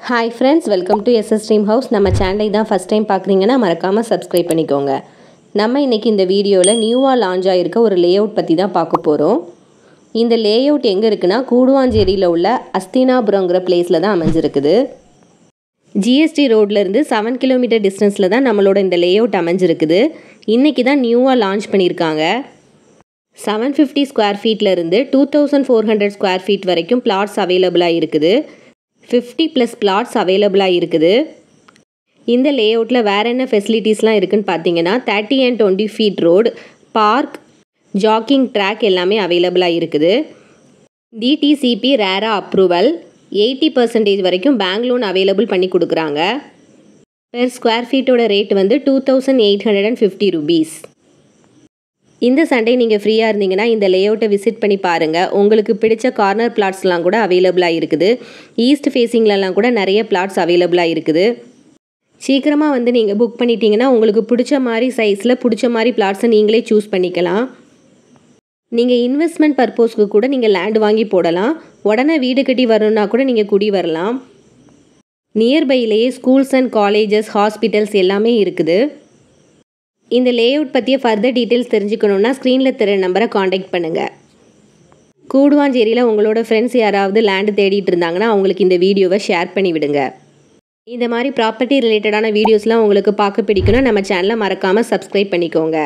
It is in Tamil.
Hi friends, welcome to SS Dream House. நம்ம சேனலை தான் ஃபர்ஸ்ட் டைம் பார்க்குறீங்கன்னா மறக்காமல் சப்ஸ்கிரைப் பண்ணிக்கோங்க. நம்ம இன்றைக்கி இந்த வீடியோவில் நியூவாக லான்ச் ஆகிருக்க ஒரு லேஅவுட் பற்றி தான் பார்க்க போகிறோம். இந்த லேஅவுட் எங்கே இருக்குன்னா கூடுவாஞ்சேரியில் உள்ள அஸ்தினாபுரங்கிற பிளேஸில் தான் அமைஞ்சிருக்குது. ஜிஎஸ்டி ரோட்லேருந்து 7 கிலோமீட்டர் டிஸ்டன்ஸில் தான் நம்மளோட இந்த லேஅவுட் அமைஞ்சிருக்குது. இன்றைக்கி தான் நியூவாக லான்ச் பண்ணியிருக்காங்க. 750 ஸ்கொயர் ஃபீட்லேருந்து 2400 ஸ்கொயர் ஃபீட் வரைக்கும் பிளாட்ஸ் அவைலபிளாக இருக்குது. 50+ பிளாட்ஸ் அவைலபிளாக இருக்குது. இந்த லேஅவுட்டில் வேறு என்ன ஃபெசிலிட்டிஸ்லாம் இருக்குதுன்னு பார்த்தீங்கன்னா 30 and 20 feet road, park, jogging track எல்லாமே அவைலபிளாக இருக்குது. டிடிசிபி ரேரா அப்ரூவல், 80% வரைக்கும் பேங்க் லோன் அவைலபிள் பண்ணி கொடுக்குறாங்க. பெர் ஸ்கொயர் ஃபீட்டோட ரேட் வந்து 2850 rupees. இந்த சண்டே நீங்கள் ஃப்ரீயாக இருந்தீங்கன்னா இந்த லேஅவுட்டை விசிட் பண்ணி பாருங்கள். உங்களுக்கு பிடிச்ச கார்னர் பிளாட்ஸ்லாம் கூட அவைலபிளாக இருக்குது. ஈஸ்ட் ஃபேஸிங்லலாம் கூட நிறைய பிளாட்ஸ் அவைலபிளாக இருக்குது. சீக்கிரமாக வந்து நீங்கள் புக் பண்ணிட்டீங்கன்னா உங்களுக்கு பிடிச்ச மாதிரி சைஸில் பிடிச்ச மாதிரி பிளாட்ஸை நீங்களே சூஸ் பண்ணிக்கலாம். நீங்கள் இன்வெஸ்ட்மெண்ட் பர்பஸ்க்கு கூட நீங்கள் லேண்ட் வாங்கி போடலாம். உடனே வீடு கட்டி வரணுன்னா கூட நீங்கள் குடி வரலாம். நியர்பைலேயே ஸ்கூல்ஸ் அண்ட் காலேஜஸ், ஹாஸ்பிட்டல்ஸ் எல்லாமே இருக்குது. இந்த லேஅவுட் பற்றிய ஃபர்தர் டீட்டெயில்ஸ் தெரிஞ்சுக்கணுன்னா ஸ்க்ரீனில் தெரிய நம்பரை காண்டாக்ட் பண்ணுங்கள். கூடுவாஞ்சேரியில் உங்களோட ஃப்ரெண்ட்ஸ் யாராவது லேண்டு தேடிட்டு இருந்தாங்கன்னா அவங்களுக்கு இந்த வீடியோவை ஷேர் பண்ணி விடுங்க. இந்த மாதிரி ப்ராப்பர்ட்டி ரிலேட்டடான வீடியோஸ்லாம் உங்களுக்கு பார்க்க பிடிக்குன்னா நம்ம சேனலை மறக்காமல் சப்ஸ்கிரைப் பண்ணிக்கோங்க.